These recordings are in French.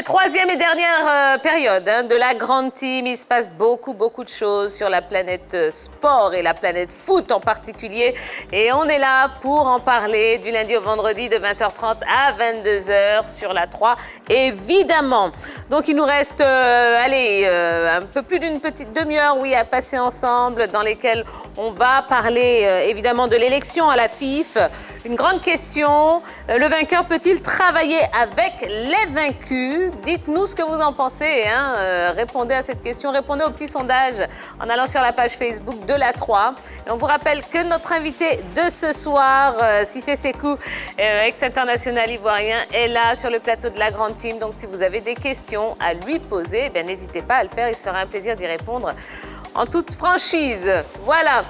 Allez, troisième et dernière période de la grande team. Il se passe beaucoup de choses sur la planète sport et la planète foot en particulier. Et on est là pour en parler du lundi au vendredi de 20h30 à 22h sur la 3, évidemment. Donc, il nous reste, un peu plus d'une petite demi-heure, oui, à passer ensemble, dans lesquelles on va parler, évidemment, de l'élection à la FIF. Une grande question, le vainqueur peut-il travailler avec les vaincus? Dites-nous ce que vous en pensez, répondez à cette question, répondez au petit sondage en allant sur la page Facebook de la 3. Et on vous rappelle que notre invité de ce soir, Cissé Sékou, ex-international ivoirien, est là sur le plateau de la grande team. Donc si vous avez des questions à lui poser, n'hésitez pas à le faire, il se fera un plaisir d'y répondre en toute franchise. Voilà.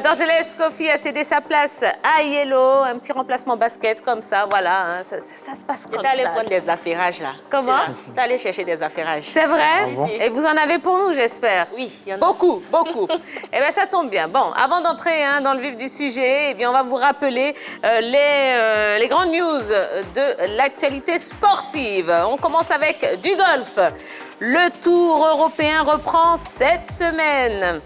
D'Angeles Kofi a cédé sa place à Yellow. Un petit remplacement basket comme ça, voilà. Ça se passe comme ça. Tu allé prendre des affairages là. Comment? Tu allé chercher des affairages. C'est vrai? Ah bon? Et vous en avez pour nous, j'espère? Oui, il y en a. Beaucoup. Eh bien, ça tombe bien. Bon, avant d'entrer dans le vif du sujet, on va vous rappeler les grandes news de l'actualité sportive. On commence avec du golf. Le Tour européen reprend cette semaine.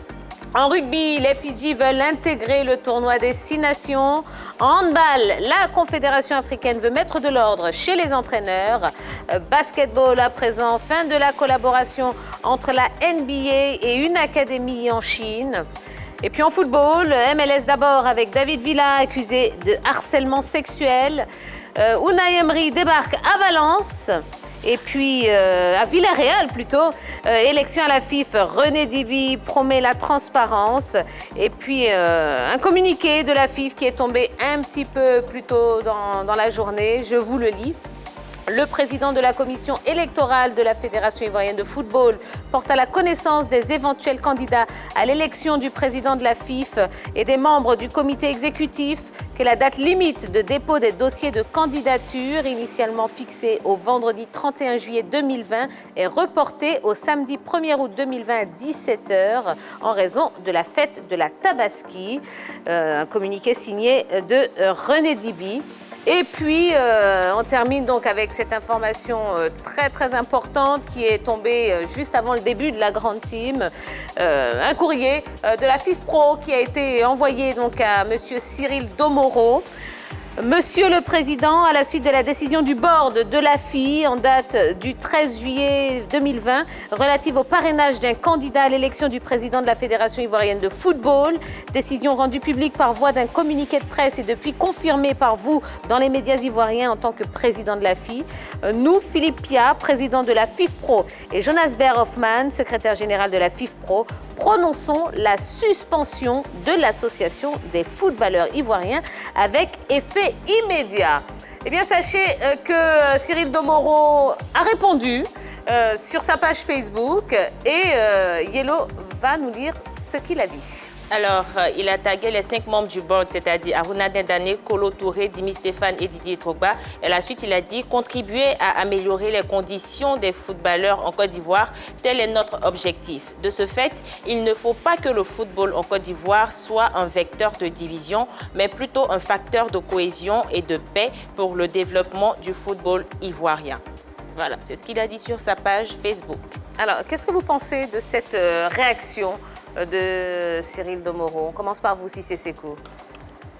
En rugby, les Fidji veulent intégrer le tournoi des 6 nations. En handball, la Confédération africaine veut mettre de l'ordre chez les entraîneurs. Basketball à présent, fin de la collaboration entre la NBA et une académie en Chine. Et puis en football, MLS d'abord avec David Villa accusé de harcèlement sexuel. Unai Emery débarque à Valence. Et puis, à Villarreal plutôt, élection à la FIF, René Dibi promet la transparence. Et puis, un communiqué de la FIF qui est tombé un petit peu plus tôt dans la journée. Je vous le lis. Le président de la commission électorale de la Fédération ivoirienne de football porte à la connaissance des éventuels candidats à l'élection du président de la FIF et des membres du comité exécutif que la date limite de dépôt des dossiers de candidature, initialement fixée au vendredi 31 juillet 2020, est reportée au samedi 1er août 2020 à 17h en raison de la fête de la Tabaski. Un communiqué signé de René Dibi. Et puis, on termine donc avec cette information très importante qui est tombée juste avant le début de la grande team. Un courrier de la FIFPro qui a été envoyé donc à Monsieur Cyril Domoro. Monsieur le Président, à la suite de la décision du board de l'AFI en date du 13 juillet 2020 relative au parrainage d'un candidat à l'élection du président de la Fédération ivoirienne de football, décision rendue publique par voie d'un communiqué de presse et depuis confirmée par vous dans les médias ivoiriens en tant que président de l'AFI, nous, Philippe Pia, président de la FIFPro, et Jonas Berhoffman, secrétaire général de la FIFPro, prononçons la suspension de l'association des footballeurs ivoiriens avec effet immédiat. Eh bien, sachez que Cyril Domoro a répondu sur sa page Facebook et Yellow va nous lire ce qu'il a dit. Alors, il a tagué les 5 membres du board, c'est-à-dire Aruna Dendane, Kolo Touré, Dimi Stéphane et Didier Drogba. Et la suite, il a dit « Contribuer à améliorer les conditions des footballeurs en Côte d'Ivoire, tel est notre objectif. De ce fait, il ne faut pas que le football en Côte d'Ivoire soit un vecteur de division, mais plutôt un facteur de cohésion et de paix pour le développement du football ivoirien. » Voilà, c'est ce qu'il a dit sur sa page Facebook. Alors, qu'est-ce que vous pensez de cette réaction de Cyril Domoro? On commence par vous, Cissé Sékou.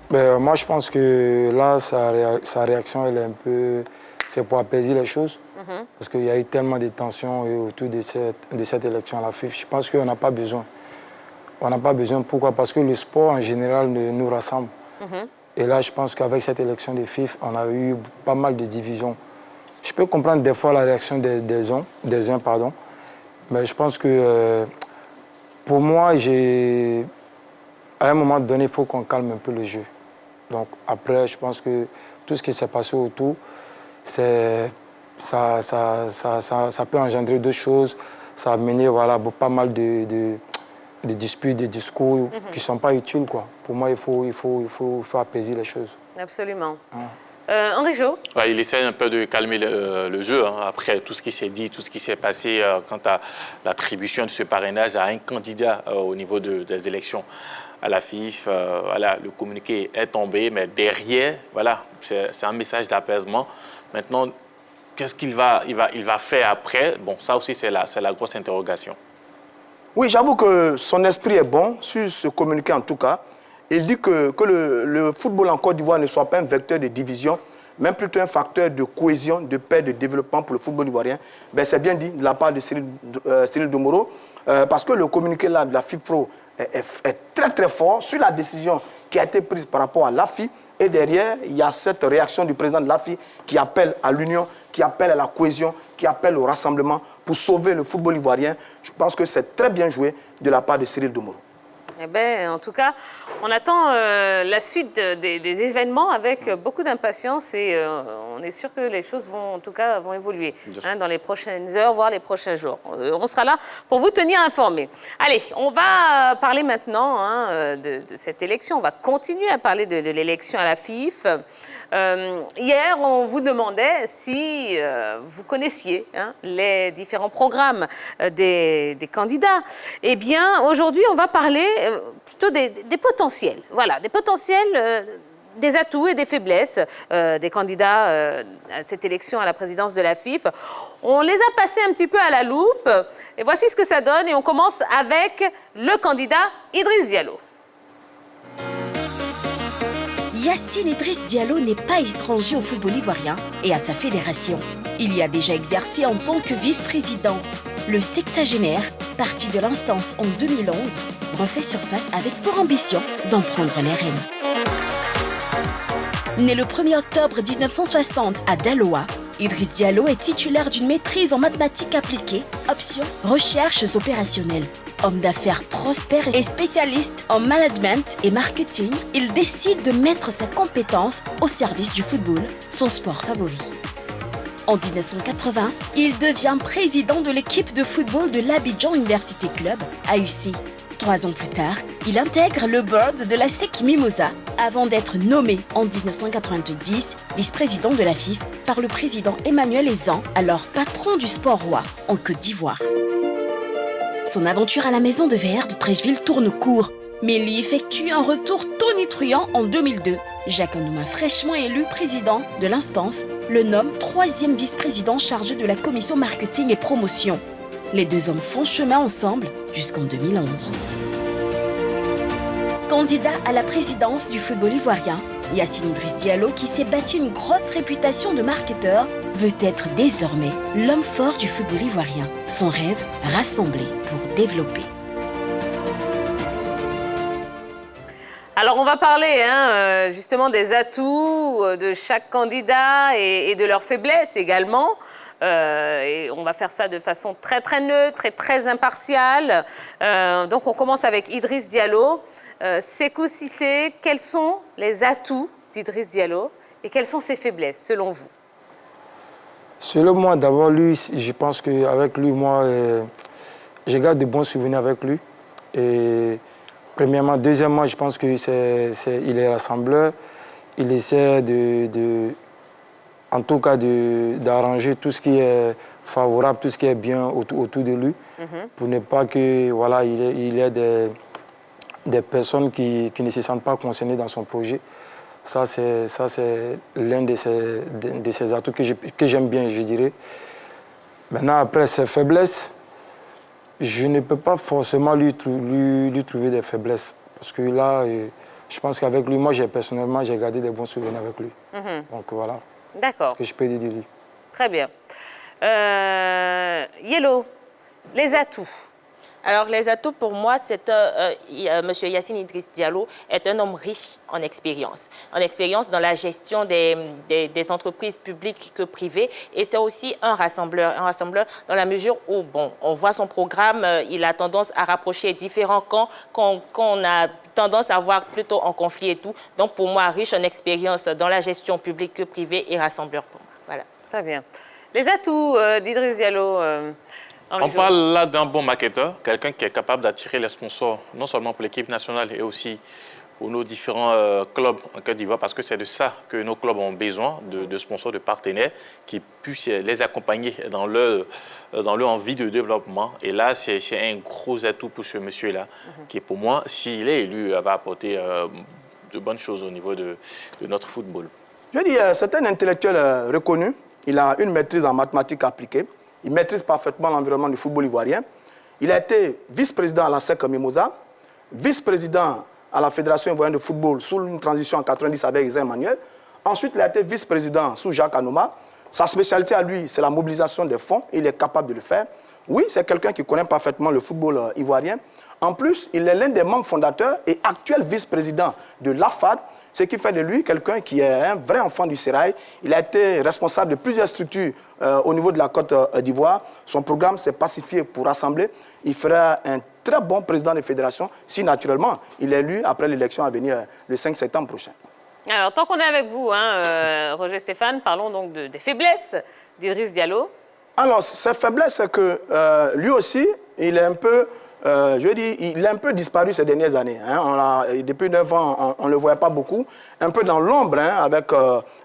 Moi, je pense que là, sa réaction, elle est un peu... C'est pour apaiser les choses. Parce qu'il y a eu tellement de tensions autour de cette élection à la FIF. Je pense qu'on n'a pas besoin. On n'a pas besoin. Pourquoi? Parce que le sport, en général, nous rassemble. Et là, je pense qu'avec cette élection de FIF, on a eu pas mal de divisions. Je peux comprendre des fois la réaction des uns, mais je pense que... Pour moi, à un moment donné, il faut qu'on calme un peu le jeu. Donc après, je pense que tout ce qui s'est passé autour, ça peut engendrer d'autres choses. Ça a mené pas mal de disputes, de discours qui ne sont pas utiles, quoi. Pour moi, il faut apaiser les choses. Absolument. Henri Jo. Ouais, il essaie un peu de calmer le jeu, après tout ce qui s'est dit, tout ce qui s'est passé quant à l'attribution de ce parrainage à un candidat au niveau des élections à la FIF. Le communiqué est tombé, mais derrière, voilà, c'est un message d'apaisement. Maintenant, qu'est-ce qu'il va faire après? Bon, ça aussi, c'est la grosse interrogation. Oui, j'avoue que son esprit est bon, sur ce communiqué en tout cas. Il dit que le football en Côte d'Ivoire ne soit pas un vecteur de division, mais plutôt un facteur de cohésion, de paix, de développement pour le football ivoirien. Ben, c'est bien dit de la part de Cyril Domoro, parce que le communiqué là de la FIFPro est très très fort sur la décision qui a été prise par rapport à l'AFI. Et derrière, il y a cette réaction du président de l'AFI qui appelle à l'union, qui appelle à la cohésion, qui appelle au rassemblement pour sauver le football ivoirien. Je pense que c'est très bien joué de la part de Cyril Domoro. Eh bien, en tout cas, on attend la suite des événements avec beaucoup d'impatience et on est sûr que les choses vont, en tout cas, vont évoluer dans les prochaines heures, voire les prochains jours. On sera là pour vous tenir informés. Allez, on va parler maintenant de cette élection. On va continuer à parler de l'élection à la FIF. Hier, on vous demandait si vous connaissiez les différents programmes des candidats. Eh bien, aujourd'hui, on va parler plutôt des potentiels. Voilà, des potentiels, des atouts et des faiblesses des candidats à cette élection à la présidence de la FIF. On les a passés un petit peu à la loupe et voici ce que ça donne. Et on commence avec le candidat Idriss Diallo. Yacine Idriss Diallo n'est pas étranger au football ivoirien et à sa fédération. Il y a déjà exercé en tant que vice-président. Le sexagénaire, parti de l'instance en 2011, refait surface avec pour ambition d'en prendre les rênes. Né le 1er octobre 1960 à Daloa, Idriss Diallo est titulaire d'une maîtrise en mathématiques appliquées, option recherches opérationnelles. Homme d'affaires prospère et spécialiste en management et marketing, il décide de mettre sa compétence au service du football, son sport favori. En 1980, il devient président de l'équipe de football de l'Abidjan University Club, AUC. 3 ans plus tard, il intègre le board de la SEC Mimosa avant d'être nommé en 1990 vice-président de la FIF par le président Emmanuel Ezan, alors patron du sport roi en Côte d'Ivoire. Son aventure à la maison de VR de Trècheville tourne court, mais il y effectue un retour tonitruant en 2002. Jacques Anouma, fraîchement élu président de l'instance, le nomme 3e vice-président chargé de la commission marketing et promotion. Les deux hommes font chemin ensemble jusqu'en 2011. Candidat à la présidence du football ivoirien, Yacine Idriss Diallo, qui s'est bâti une grosse réputation de marketeur, veut être désormais l'homme fort du football ivoirien. Son rêve, rassembler pour développer. Alors, on va parler justement des atouts de chaque candidat et de leurs faiblesses également. Et on va faire ça de façon très très neutre et très impartiale. Donc on commence avec Idriss Diallo. Sékou Cissé, quels sont les atouts d'Idriss Diallo et quelles sont ses faiblesses selon vous? Selon moi, d'abord, lui, je pense qu'avec lui, moi, je garde de bons souvenirs avec lui. Et premièrement, deuxièmement, je pense qu'il est rassembleur. Il essaie en tout cas d'arranger tout ce qui est favorable, tout ce qui est bien autour de lui, pour ne pas que voilà, il y ait des personnes qui ne se sentent pas concernées dans son projet. Ça, c'est l'un de ses atouts que j'aime bien, je dirais. Maintenant, après ses faiblesses, je ne peux pas forcément lui trouver des faiblesses. Parce que là, je pense qu'avec lui, moi, personnellement, j'ai gardé des bons souvenirs avec lui. Donc voilà. D'accord. Ce que je peux dire de lui. Très bien. Yellow, les atouts. Alors, les atouts, pour moi, c'est M. Yacine Idriss Diallo est un homme riche en expérience. En expérience dans la gestion des entreprises publiques que privées. Et c'est aussi un rassembleur dans la mesure où, bon, on voit son programme, il a tendance à rapprocher différents camps qu'on a tendance à voir plutôt en conflit et tout. Donc, pour moi, riche en expérience dans la gestion publique que privée et rassembleur pour moi. Voilà. Très bien. Les atouts d'Idriss Diallo On parle là d'un bon marketeur, quelqu'un qui est capable d'attirer les sponsors, non seulement pour l'équipe nationale et aussi pour nos différents clubs en Côte d'Ivoire, parce que c'est de ça que nos clubs ont besoin, de sponsors, de partenaires qui puissent les accompagner dans leur envie de développement. Et là, c'est un gros atout pour ce monsieur-là, qui pour moi, s'il est élu, va apporter de bonnes choses au niveau de notre football. Je dis, c'est un intellectuel reconnu. Il a une maîtrise en mathématiques appliquées. Il maîtrise parfaitement l'environnement du football ivoirien. Il a été vice-président à la SEC Mimosa, vice-président à la Fédération ivoirienne de football sous une transition en 90 avec Isa Emmanuel. Ensuite, il a été vice-président sous Jacques Anouma. Sa spécialité à lui, c'est la mobilisation des fonds. Il est capable de le faire. Oui, c'est quelqu'un qui connaît parfaitement le football ivoirien. En plus, il est l'un des membres fondateurs et actuel vice-président de l'AFAD, ce qui fait de lui quelqu'un qui est un vrai enfant du sérail. Il a été responsable de plusieurs structures au niveau de la Côte d'Ivoire. Son programme s'est pacifié pour rassembler. Il fera un très bon président de fédération si, naturellement, il est élu après l'élection à venir le 5 septembre prochain. Alors, tant qu'on est avec vous, Roger Stéphane, parlons donc des faiblesses d'Idriss Diallo. Alors, ses faiblesses, c'est que lui aussi, il est un peu... il a un peu disparu ces dernières années. Depuis 9 ans, on ne le voyait pas beaucoup. Un peu dans l'ombre avec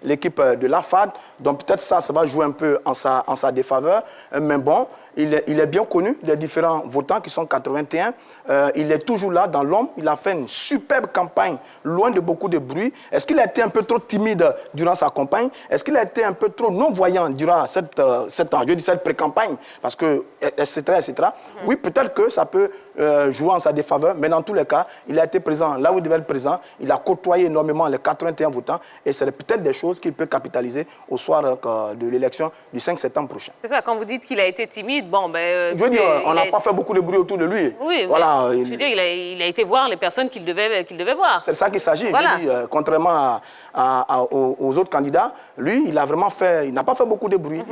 l'équipe de l'AFAD. Donc peut-être ça va jouer un peu en sa défaveur. Mais bon, il est bien connu des différents votants qui sont 81. Il est toujours là dans l'ombre. Il a fait une superbe campagne, loin de beaucoup de bruit. Est-ce qu'il a été un peu trop timide durant sa campagne? Est-ce qu'il a été un peu trop non-voyant durant cette pré-campagne? Parce que, etc., etc. Oui, peut-être que ça peut jouer en sa défaveur, mais dans tous les cas, il a été présent là où il devait être présent. Il a côtoyé énormément les 81 votants et c'est peut-être des choses qu'il peut capitaliser au soir de l'élection du 5 septembre prochain. C'est ça, quand vous dites qu'il a été timide, bon, je veux dire, on n'a pas fait beaucoup de bruit autour de lui. Oui, voilà, je veux dire, il a été voir les personnes qu'il devait voir. C'est de ça qu'il s'agit. Voilà. Contrairement aux autres candidats, lui, il a vraiment fait, il n'a pas fait beaucoup de bruit.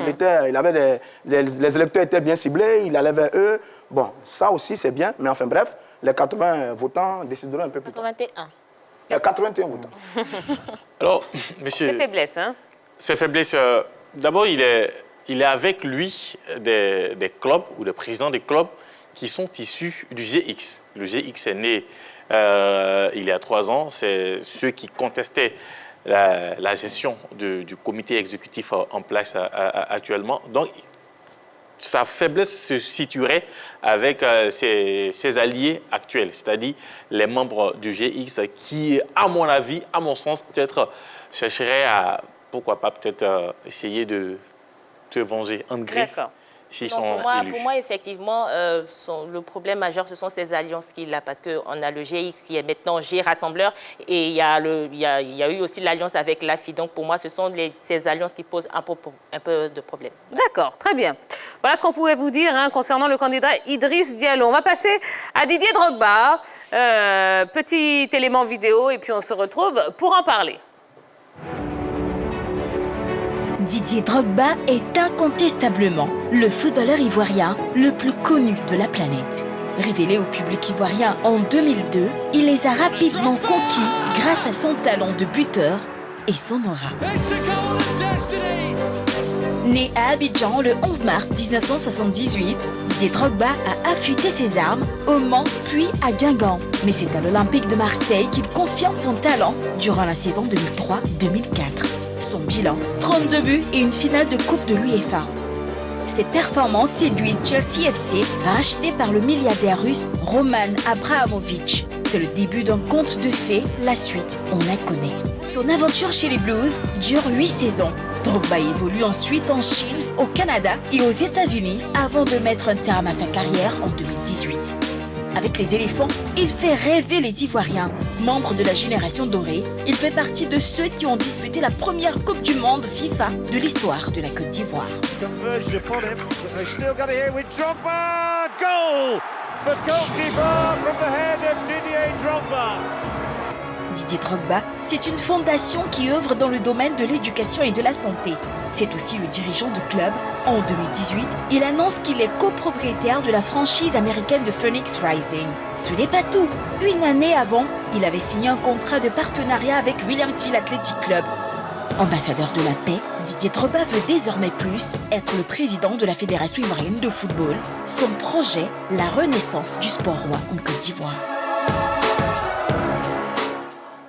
Il avait les électeurs étaient bien ciblés, il allait vers eux. Bon, ça aussi, c'est bien, mais enfin bref, les 80 votants décideront un peu plus tard. 81. 81 votants. Alors, monsieur... Ses faiblesses, hein? Ses faiblesses, d'abord, il est avec lui des clubs ou des présidents des clubs qui sont issus du GX. Le GX est né il y a 3 ans. C'est ceux qui contestaient la gestion du comité exécutif en place actuellement. Donc, sa faiblesse se situerait avec ses alliés actuels, c'est-à-dire les membres du GX qui, à mon avis, à mon sens, peut-être chercheraient à, pourquoi pas, peut-être essayer de se venger en griffe. Donc, pour moi, effectivement, le problème majeur, ce sont ces alliances qu'il a, parce qu'on a le GX qui est maintenant G-Rassembleur, et il y a eu aussi l'alliance avec l'AFI. Donc, pour moi, ce sont ces alliances qui posent un peu de problème. D'accord, très bien. Voilà ce qu'on pouvait vous dire concernant le candidat Idriss Diallo. On va passer à Didier Drogba. Petit élément vidéo, et puis on se retrouve pour en parler. Didier Drogba est incontestablement le footballeur ivoirien le plus connu de la planète. Révélé au public ivoirien en 2002, il les a rapidement conquis grâce à son talent de buteur et son aura. Né à Abidjan le 11 mars 1978, Didier Drogba a affûté ses armes au Mans puis à Guingamp. Mais c'est à l'Olympique de Marseille qu'il confirme son talent durant la saison 2003-2004. Son bilan, 32 buts et une finale de Coupe de l'UEFA. Ses performances séduisent Chelsea FC, racheté par le milliardaire russe Roman Abramovich. C'est le début d'un conte de fées, la suite, on la connaît. Son aventure chez les Blues dure 8 saisons. Drogba évolue ensuite en Chine, au Canada et aux États-Unis avant de mettre un terme à sa carrière en 2018. Avec les éléphants, il fait rêver les Ivoiriens. Membre de la génération dorée, il fait partie de ceux qui ont disputé la première Coupe du Monde FIFA de l'histoire de la Côte d'Ivoire. Didier Drogba, c'est une fondation qui œuvre dans le domaine de l'éducation et de la santé. C'est aussi le dirigeant de club. En 2018, il annonce qu'il est copropriétaire de la franchise américaine de Phoenix Rising. Ce n'est pas tout. Une année avant, il avait signé un contrat de partenariat avec Williamsville Athletic Club. Ambassadeur de la paix, Didier Drogba veut désormais plus être le président de la Fédération ivoirienne de football. Son projet, la renaissance du sport roi en Côte d'Ivoire.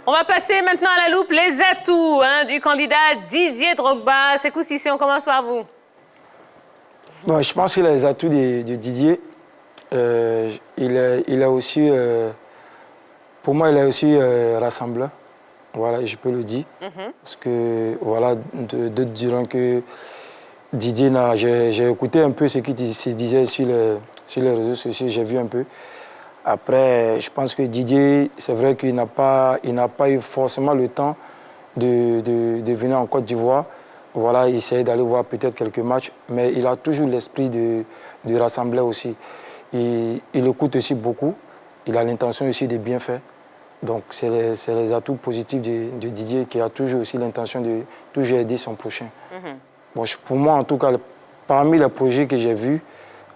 On va passer maintenant à la loupe les atouts du candidat Didier Drogba. Sékou Cissé, on commence par vous. Bon, je pense que les atouts de Didier, il a aussi, pour moi, il est aussi rassembleur. Voilà, je peux le dire. Parce que, voilà, d'autres diront qu'il Didier, j'ai écouté un peu ce qu'il se disait sur les réseaux sociaux, j'ai vu un peu. Après, je pense que Didier, c'est vrai qu'il n'a pas eu forcément le temps de venir en Côte d'Ivoire. Voilà, il essaie d'aller voir peut-être quelques matchs, mais il a toujours l'esprit de rassembler aussi. Il écoute aussi beaucoup, il a l'intention aussi de bien faire. Donc, c'est les atouts positifs de Didier qui a toujours aussi l'intention de toujours aider son prochain. Bon, pour moi, en tout cas, parmi les projets que j'ai vus,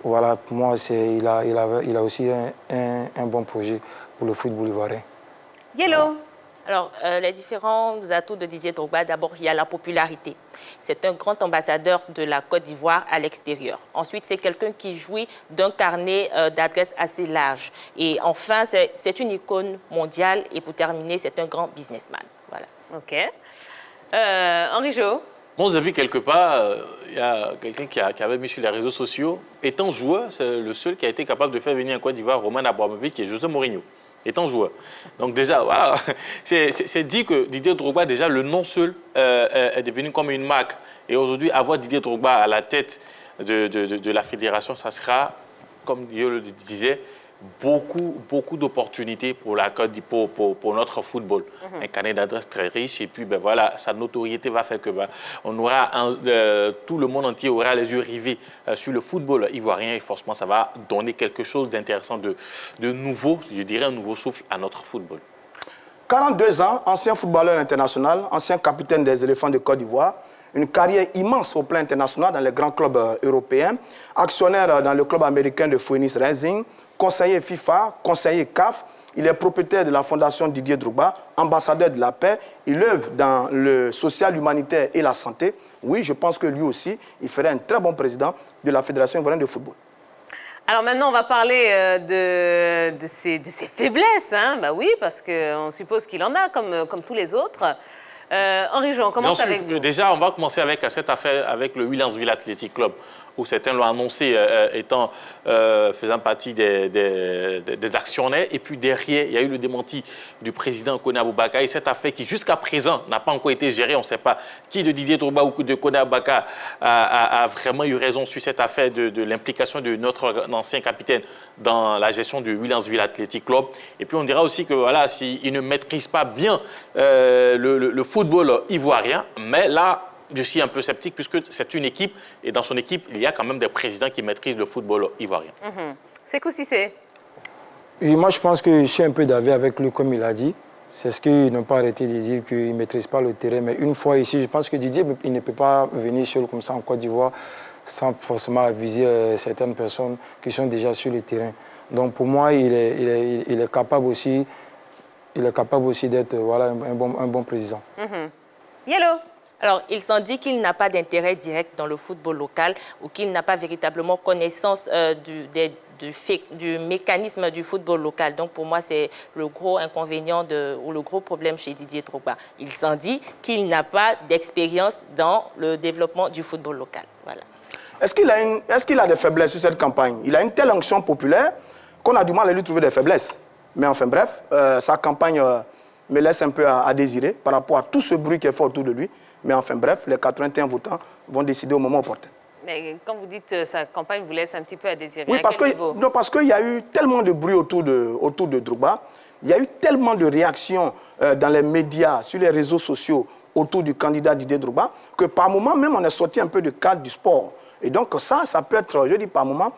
voilà, pour moi, il a aussi un bon projet pour le football ivoirien. Yellow. Voilà. Alors, les différents atouts de Didier Drogba, d'abord, il y a la popularité. C'est un grand ambassadeur de la Côte d'Ivoire à l'extérieur. Ensuite, c'est quelqu'un qui jouit d'un carnet d'adresses assez large. Et enfin, c'est une icône mondiale. Et pour terminer, c'est un grand businessman. Voilà. OK. Henri Jo. Bon, vous avez vu quelque part, il y a quelqu'un qui avait mis sur les réseaux sociaux, étant joueur, c'est le seul qui a été capable de faire venir en Côte d'Ivoire Roman Abramovich, qui est José Mourinho. Étant joueur. Donc déjà, voilà, c'est dit que Didier Drogba, déjà, le nom seul est devenu comme une marque. Et aujourd'hui, avoir Didier Drogba à la tête de la fédération, ça sera, comme Dieu le disait, beaucoup d'opportunités pour notre football. Un carnet d'adresses très riche. Et puis, ben voilà, sa notoriété va faire que on aura tout le monde entier aura les yeux rivés sur le football ivoirien. Et forcément, ça va donner quelque chose d'intéressant, de nouveau, je dirais un nouveau souffle à notre football. 42 ans, ancien footballeur international, ancien capitaine des éléphants de Côte d'Ivoire, une carrière immense au plan international dans les grands clubs européens, actionnaire dans le club américain de Phoenix Rising, conseiller FIFA, conseiller CAF. Il est propriétaire de la fondation Didier Drogba, ambassadeur de la paix. Il œuvre dans le social, l'humanitaire et la santé. Oui, je pense que lui aussi, il ferait un très bon président de la Fédération ivoirienne de football. Alors maintenant, on va parler de ses faiblesses. Hein? Bah oui, parce qu'on suppose qu'il en a, comme tous les autres. Henri Jo, on commence avec vous. Déjà, on va commencer avec cette affaire avec le Williamsville Athletic Club, où certains l'ont annoncé faisant partie des actionnaires. Et puis derrière, il y a eu le démenti du président Kone Aboubakar. Et cette affaire qui, jusqu'à présent, n'a pas encore été gérée. On ne sait pas qui de Didier Drogba ou de Kone Aboubakar a vraiment eu raison sur cette affaire de l'implication de notre ancien capitaine dans la gestion du Williamsville Athletic Club. Et puis on dira aussi que voilà, s'il ne maîtrise pas bien le football ivoirien, mais là, je suis un peu sceptique puisque c'est une équipe et dans son équipe, il y a quand même des présidents qui maîtrisent le football ivoirien. Sékou Cissé. Moi, je pense que je suis un peu d'avis avec lui, comme il a dit. C'est ce qu'ils n'ont pas arrêté de dire qu'il ne maîtrise pas le terrain. Mais une fois ici, je pense que Didier, il ne peut pas venir seul comme ça en Côte d'Ivoire sans forcément aviser certaines personnes qui sont déjà sur le terrain. Donc pour moi, il est capable aussi d'être voilà, un bon président. Yellow. Alors, il s'en dit qu'il n'a pas d'intérêt direct dans le football local ou qu'il n'a pas véritablement connaissance du mécanisme du football local. Donc, pour moi, c'est le gros inconvénient ou le gros problème chez Didier Drogba. Il s'en dit qu'il n'a pas d'expérience dans le développement du football local. Voilà. Est-ce qu'il a des faiblesses sur cette campagne? Il a une telle onction populaire qu'on a du mal à lui trouver des faiblesses. Mais enfin bref, sa campagne me laisse un peu à désirer par rapport à tout ce bruit qui est fait autour de lui. Mais enfin bref, les 81 votants vont décider au moment opportun. Mais quand vous dites sa campagne vous laisse un petit peu à désirer, oui, parce qu'il y a eu tellement de bruit autour de Drogba, il y a eu tellement de réactions dans les médias, sur les réseaux sociaux autour du candidat Didier Drogba, que par moment même on est sorti un peu du cadre du sport. Et donc ça peut être, je dis par moment,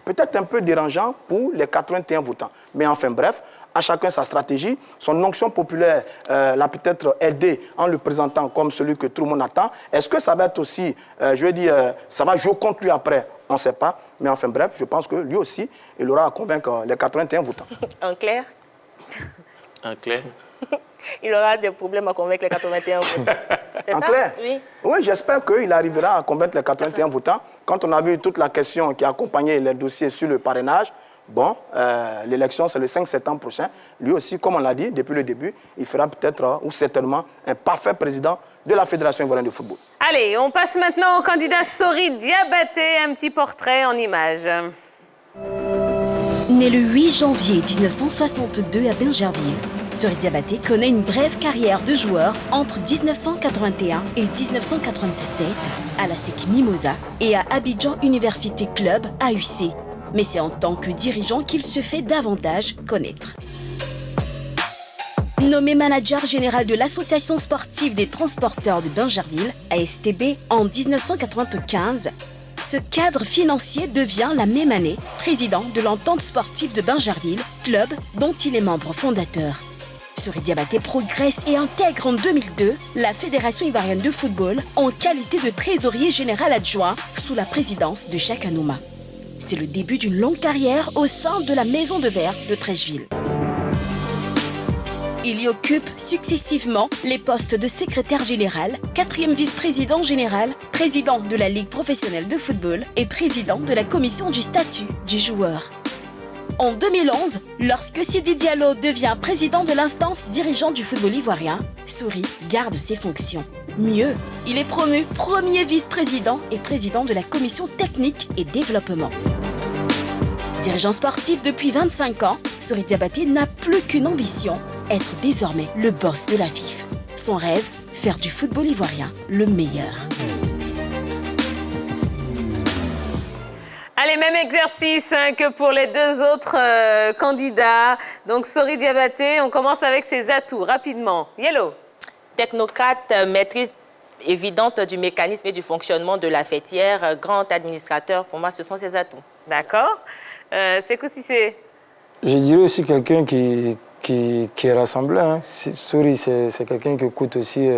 peut-être un peu dérangeant pour les 81 votants. Mais enfin bref, à chacun sa stratégie. Son onction populaire l'a peut-être aidé en le présentant comme celui que tout le monde attend. Est-ce que ça va être aussi, ça va jouer contre lui après? On ne sait pas. Mais enfin bref, je pense que lui aussi, il aura à convaincre les 81 votants. En clair? En clair? Il aura des problèmes à convaincre les 81 votants. En clair? Oui. Oui, j'espère qu'il arrivera à convaincre les 81 votants. Quand on a vu toute la question qui accompagnait les dossiers sur le parrainage, bon, l'élection, c'est le 5 septembre prochain. Lui aussi, comme on l'a dit depuis le début, il fera peut-être ou certainement un parfait président de la Fédération ivoirienne de football. Allez, on passe maintenant au candidat Sori Diabaté, un petit portrait en images. Né le 8 janvier 1962 à Bingerville, Sori Diabaté connaît une brève carrière de joueur entre 1981 et 1997 à la SEC Mimosa et à Abidjan Université Club AUC. Mais c'est en tant que dirigeant qu'il se fait davantage connaître. Nommé manager général de l'Association sportive des transporteurs de Bingerville, ASTB, en 1995, ce cadre financier devient la même année président de l'entente sportive de Bingerville, club dont il est membre fondateur. Sori Diabaté progresse et intègre en 2002 la Fédération ivoirienne de football en qualité de trésorier général adjoint sous la présidence de Cheikh Anouma. C'est le début d'une longue carrière au sein de la Maison de Verre de Trècheville. Il y occupe successivement les postes de secrétaire général, 4e vice-président général, président de la Ligue professionnelle de football et président de la commission du statut du joueur. En 2011, lorsque Sidi Diallo devient président de l'instance dirigeante du football ivoirien, Sori garde ses fonctions. Mieux, il est promu premier vice-président et président de la commission technique et développement. Dirigeant sportif depuis 25 ans, Sori Diabaté n'a plus qu'une ambition, être désormais le boss de la FIF. Son rêve, faire du football ivoirien le meilleur. Allez, même exercice que pour les deux autres candidats. Donc, Sori Diabaté, on commence avec ses atouts, rapidement. Yellow. Technocrate, maîtrise évidente du mécanisme et du fonctionnement de la fêtière, grand administrateur, pour moi, ce sont ses atouts. D'accord. C'est quoi si c'est... Je dirais aussi quelqu'un qui est rassemblant. Hein. Sori, c'est quelqu'un qui écoute aussi.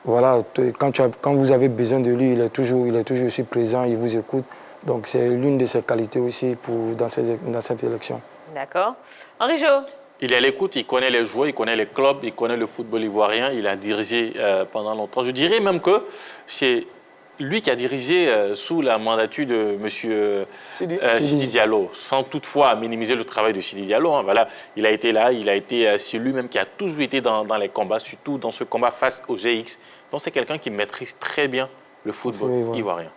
Voilà, quand vous avez besoin de lui, il est toujours aussi présent, il vous écoute. Donc c'est l'une de ses qualités aussi dans cette élection. D'accord. Henri Jo. Il est à l'écoute, il connaît les joueurs, il connaît les clubs, il connaît le football ivoirien, il a dirigé pendant longtemps. Je dirais même que c'est lui qui a dirigé sous la mandature de M. Sidi Diallo, sans toutefois minimiser le travail de Sidi Diallo. Hein. Voilà, il a été là, c'est lui-même qui a toujours été dans les combats, surtout dans ce combat face au GX. Donc c'est quelqu'un qui maîtrise très bien le football ivoirien.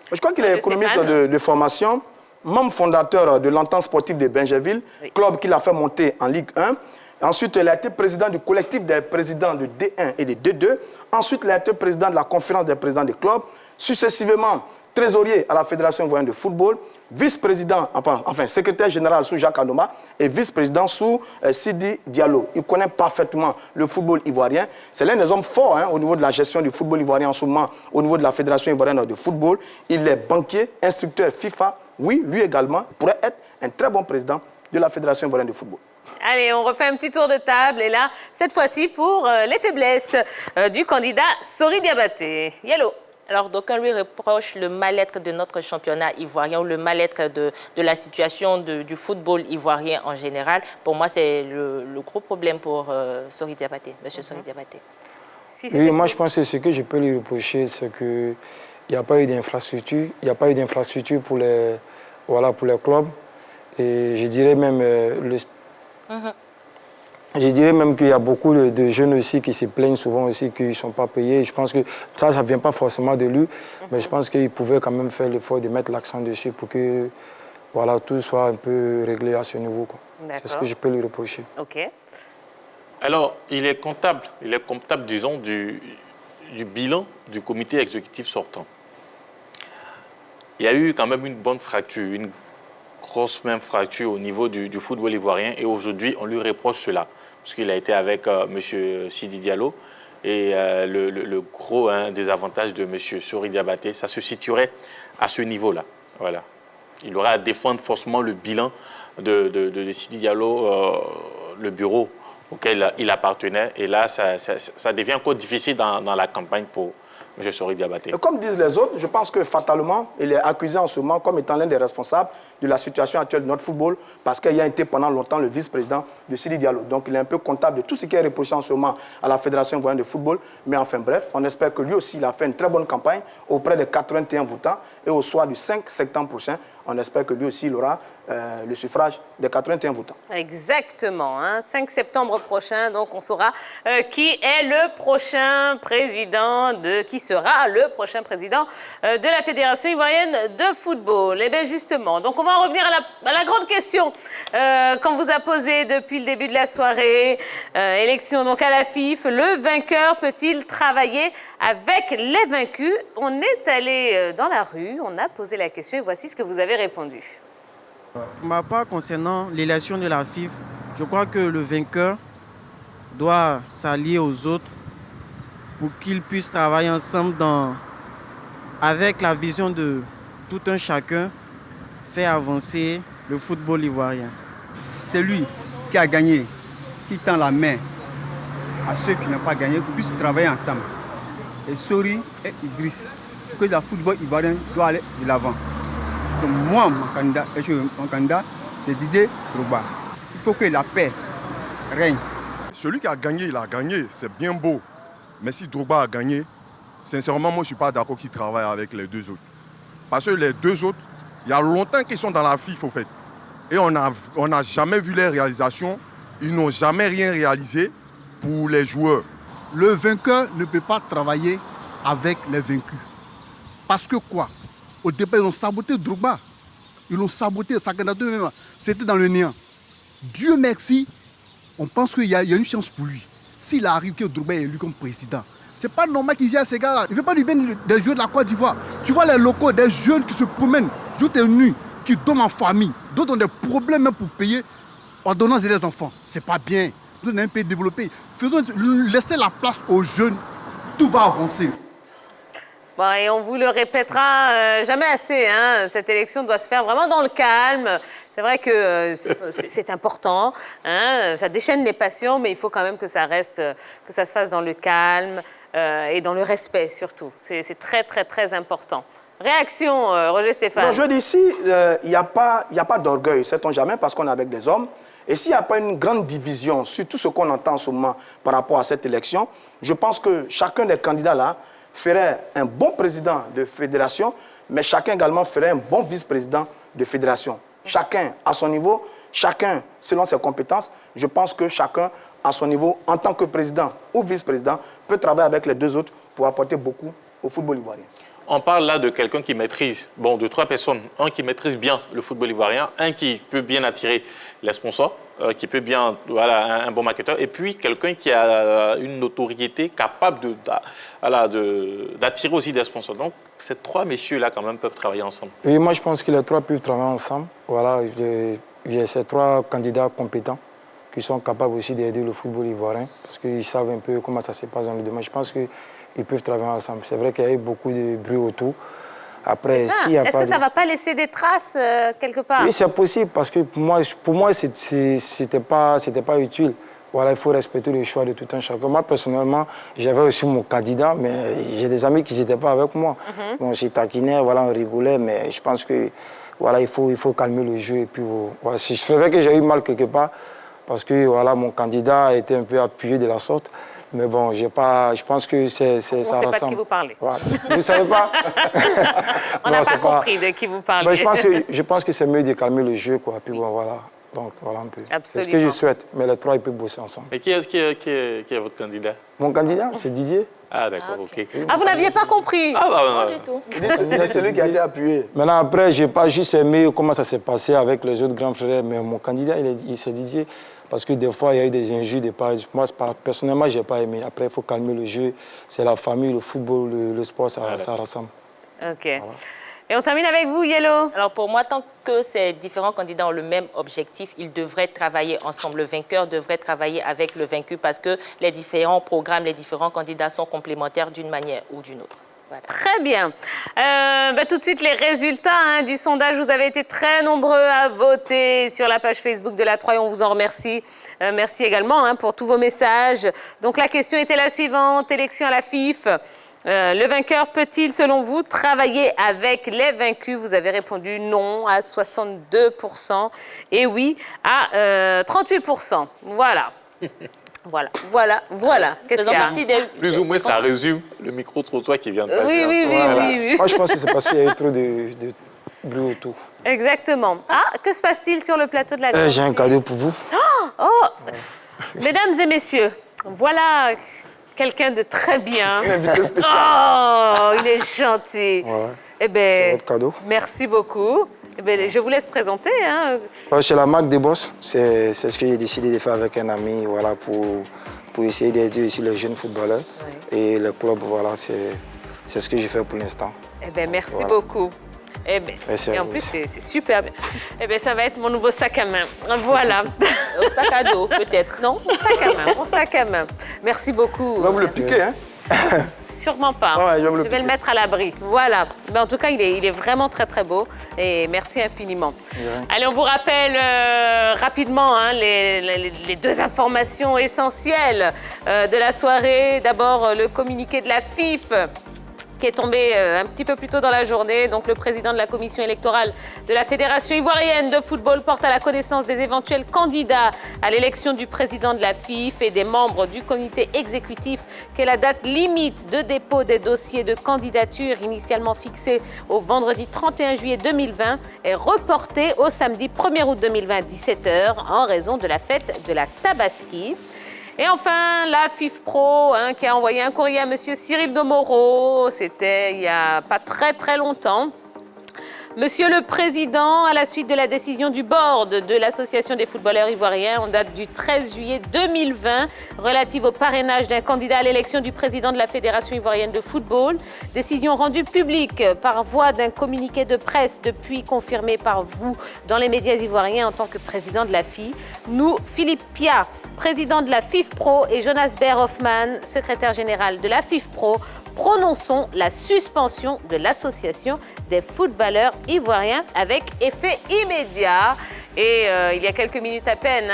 Je crois qu'il est économiste de formation, membre fondateur de l'entente sportive de Bingerville, club qu'il a fait monter en Ligue 1. Ensuite, il a été président du collectif des présidents de D1 et de D2. Ensuite, il a été président de la conférence des présidents des clubs. Successivement, trésorier à la Fédération ivoirienne de football, vice-président, enfin secrétaire général sous Jacques Anouma et vice-président sous Sidi Diallo. Il connaît parfaitement le football ivoirien. C'est l'un des hommes forts au niveau de la gestion du football ivoirien en ce moment, au niveau de la Fédération ivoirienne de football. Il est banquier, instructeur FIFA. Oui, lui également pourrait être un très bon président de la Fédération ivoirienne de football. Allez, on refait un petit tour de table. Et là, cette fois-ci, pour les faiblesses du candidat Sori Diabaté. Yellow. Alors, d'aucuns lui reprochent le mal-être de notre championnat ivoirien ou le mal-être de la situation du football ivoirien en général. Pour moi, c'est le gros problème pour Sori Diabaté, M. Sori Diabaté. Oui, moi, je pense que ce que je peux lui reprocher, c'est qu'il n'y a pas eu d'infrastructure. Il n'y a pas eu d'infrastructure pour les clubs. Et je dirais même Je dirais même qu'il y a beaucoup de jeunes aussi qui se plaignent souvent aussi qu'ils ne sont pas payés. Je pense que ça ne vient pas forcément de lui, mais je pense qu'il pouvait quand même faire l'effort de mettre l'accent dessus pour que tout soit un peu réglé à ce niveau. C'est ce que je peux lui reprocher. OK. Alors, il est comptable, disons, du bilan du comité exécutif sortant. Il y a eu quand même une bonne fracture, une grosse même fracture au niveau du football ivoirien et aujourd'hui, on lui reproche cela. Parce qu'il a été avec M. Sidi Diallo et le gros désavantage de M. Sori Diabaté, ça se situerait à ce niveau-là. Voilà. Il aura à défendre forcément le bilan de Sidi Diallo, le bureau auquel il appartenait. Et là, ça devient encore difficile dans la campagne pour M. Sori Diabaté. Et comme disent les autres, je pense que fatalement, il est accusé en ce moment comme étant l'un des responsables de la situation actuelle de notre football parce qu'il a été pendant longtemps le vice-président de Sidi Diallo. Donc il est un peu comptable de tout ce qui est reproché en ce moment à la Fédération ivoirienne de football. Mais enfin bref, on espère que lui aussi, il a fait une très bonne campagne auprès des 81 votants. Et au soir du 5 septembre prochain, on espère que lui aussi, il aura le suffrage des 81 votants. Exactement. 5 septembre prochain, donc on saura qui est le prochain président qui sera le prochain président de la Fédération ivoirienne de football. Et bien justement, donc on va en revenir à la grande question qu'on vous a posée depuis le début de la soirée. Élection donc à la FIF, le vainqueur peut-il travailler avec les vaincus? On est allé dans la rue, on a posé la question et voici ce que vous avez répondu. Pour ma part, concernant l'élection de la FIF, je crois que le vainqueur doit s'allier aux autres pour qu'ils puissent travailler ensemble avec la vision de tout un chacun, faire avancer le football ivoirien. Celui qui a gagné, qui tend la main à ceux qui n'ont pas gagné, pour puissent travailler ensemble. Et Sori et Idriss, que le football ivoirien doit aller de l'avant. Donc moi, mon candidat, c'est Didier Drogba. Il faut que la paix règne. Celui qui a gagné, il a gagné, c'est bien beau. Mais si Drogba a gagné, sincèrement, moi, je ne suis pas d'accord qu'il travaille avec les deux autres. Parce que les deux autres, il y a longtemps qu'ils sont dans la FIF, au fait. Et on n'a jamais vu les réalisations. Ils n'ont jamais rien réalisé pour les joueurs. Le vainqueur ne peut pas travailler avec les vaincus. Parce que quoi? Au départ, ils ont saboté Drogba. Ils l'ont saboté, sa candidature même. C'était dans le néant. Dieu merci, on pense qu'il y a une chance pour lui. S'il arrive que Drogba est élu comme président, c'est pas normal qu'il gère ces gars-là. Il ne fait pas du bien des joueurs de la Côte d'Ivoire. Tu vois les locaux, des jeunes qui se promènent, jour et nuit, qui dorment en famille. D'autres ont des problèmes même pour payer ordonnances et les enfants. C'est pas bien. Nous sommes un pays développé. Laissez la place aux jeunes, tout va avancer. Bon, et on vous le répétera jamais assez, hein. Cette élection doit se faire vraiment dans le calme. C'est vrai que c'est important, hein. Ça déchaîne les passions, mais il faut quand même que ça reste, que ça se fasse dans le calme et dans le respect surtout. C'est très, très, très important. Réaction, Roger Stéphane. Non, je dis ici, il n'y a pas d'orgueil, sait-on jamais, parce qu'on est avec des hommes. Et s'il n'y a pas une grande division sur tout ce qu'on entend en ce moment par rapport à cette élection, je pense que chacun des candidats là ferait un bon président de fédération, mais chacun également ferait un bon vice-président de fédération. Chacun à son niveau, chacun selon ses compétences. Je pense que chacun à son niveau, en tant que président ou vice-président, peut travailler avec les deux autres pour apporter beaucoup au football ivoirien. On parle là de quelqu'un qui maîtrise, de trois personnes. Un qui maîtrise bien le football ivoirien, un qui peut bien attirer les sponsors, qui peut bien, voilà, un bon marketeur, et puis quelqu'un qui a une notoriété capable d'attirer aussi des sponsors. Donc, ces trois messieurs-là, quand même, peuvent travailler ensemble. Oui, moi, je pense que les trois peuvent travailler ensemble. Voilà, j'ai ces trois candidats compétents qui sont capables aussi d'aider le football ivoirien parce qu'ils savent un peu comment ça se passe dans le domaine. Je pense qu'ils peuvent travailler ensemble. C'est vrai qu'il y a eu beaucoup de bruit autour. Après, est-ce que ça ne va pas laisser des traces quelque part? Oui, c'est possible parce que pour moi c'était pas utile. Voilà, il faut respecter le choix de tout un chacun. Moi, personnellement, j'avais aussi mon candidat, mais j'ai des amis qui n'étaient pas avec moi. Bon, j'ai taquiné, voilà, on rigolait, mais je pense que voilà, il faut calmer le jeu. Et puis, voilà, c'est vrai que j'ai eu mal quelque part parce que voilà, mon candidat a été un peu appuyé de la sorte. Mais bon, je pense que ça rassemble. On ne sait pas de qui vous parlez. Voilà. Vous ne savez pas? On n'a pas compris de qui vous parlez. Mais je pense que c'est mieux de calmer le jeu, quoi. Puis bon, voilà. Donc, voilà un peu. C'est ce que je souhaite. Mais les trois, ils peuvent bosser ensemble. Et qui est votre candidat? Mon candidat, c'est Didier. Ah, d'accord, ok. Ah, vous n'aviez pas compris? Ah, Non, du tout. C'est celui qui a été appuyé. Maintenant, après, je n'ai pas juste aimé comment ça s'est passé avec les autres grands frères, mais mon candidat, c'est Didier. Parce que des fois, il y a eu des injures, des pages. Moi, personnellement, je n'ai pas aimé. Après, il faut calmer le jeu. C'est la famille, le football, le sport, ça rassemble. OK. Voilà. Et on termine avec vous, Yellow. Alors pour moi, tant que ces différents candidats ont le même objectif, ils devraient travailler ensemble. Le vainqueur devrait travailler avec le vaincu parce que les différents programmes, les différents candidats sont complémentaires d'une manière ou d'une autre. Voilà. Très bien. Tout de suite, les résultats du sondage. Vous avez été très nombreux à voter sur la page Facebook de la 3 et on vous en remercie. Merci également pour tous vos messages. Donc la question était la suivante. Élection à la FIF. Le vainqueur peut-il, selon vous, travailler avec les vaincus? Vous avez répondu non à 62% et oui à 38%. Voilà. Voilà. Qu'est-ce qu'il y a? Plus ou moins, ça résume le micro-trottoir qui vient de passer. Oui. Moi, je pense que c'est parce qu'il y a eu trop de bruit autour. Exactement. Ah, que se passe-t-il sur le plateau de la grande? J'ai un cadeau pour vous. Mesdames et messieurs, voilà quelqu'un de très bien. Un invité spécial. Oh, il est gentil. Ouais. Eh ben, C'est votre cadeau. merci beaucoup. Eh ben, je vous laisse présenter. Hein. C'est la marque des boss. C'est ce que j'ai décidé de faire avec un ami, voilà, pour essayer d'aider aussi les jeunes footballeurs. Oui. Et le club, voilà, c'est ce que j'ai fait pour l'instant. Eh ben, merci Voilà. beaucoup. Eh ben, Merci à et en vous plus, aussi. c'est super bien. Eh ben, ça va être mon nouveau sac à main. Voilà. Au sac à dos, peut-être. Non, mon sac à main, mon sac à main. Merci beaucoup. On va vous le piquer, hein? Sûrement pas. Ah ouais, je vais me le Je vais le piquer. mettre à l'abri. Voilà. Mais en tout cas, il est vraiment très, très beau. Et merci infiniment. Allez, on vous rappelle rapidement hein, les deux informations essentielles de la soirée. D'abord, le communiqué de la FIF qui est tombé un petit peu plus tôt dans la journée. Donc, le président de la commission électorale de la Fédération ivoirienne de football porte à la connaissance des éventuels candidats à l'élection du président de la FIF et des membres du comité exécutif que la date limite de dépôt des dossiers de candidature initialement fixée au vendredi 31 juillet 2020 est reportée au samedi 1er août 2020 à 17h en raison de la fête de la Tabaski. Et enfin, la FIFPro qui a envoyé un courrier à M. Cyril Domoro, c'était il n'y a pas très très longtemps. Monsieur le Président, à la suite de la décision du board de l'Association des footballeurs ivoiriens en date du 13 juillet 2020 relative au parrainage d'un candidat à l'élection du président de la Fédération ivoirienne de football, décision rendue publique par voie d'un communiqué de presse depuis confirmé par vous dans les médias ivoiriens en tant que président de la FI, nous, Philippe Pia, président de la FIFPro et Jonas Ber Hoffman, secrétaire général de la FIFPro, prononçons la suspension de l'association des footballeurs ivoiriens avec effet immédiat. Et il y a quelques minutes à peine,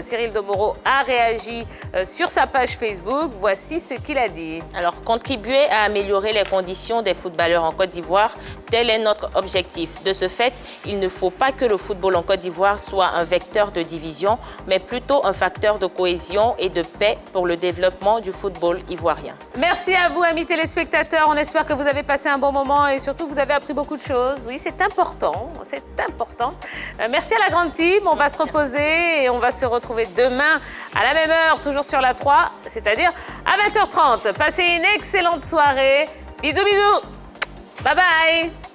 Cyril Domoro a réagi sur sa page Facebook. Voici ce qu'il a dit. Alors, contribuer à améliorer les conditions des footballeurs en Côte d'Ivoire, tel est notre objectif. De ce fait, il ne faut pas que le football en Côte d'Ivoire soit un vecteur de division, mais plutôt un facteur de cohésion et de paix pour le développement du football ivoirien. Merci à vous, amis téléspectateurs. On espère que vous avez passé un bon moment et surtout vous avez appris beaucoup de choses. Oui, c'est important, c'est important. Merci à la grande team. On va se reposer et on va se retrouver demain à la même heure, toujours sur la 3, c'est-à-dire à 20h30. Passez une excellente soirée. Bisous, bisous. Bye bye.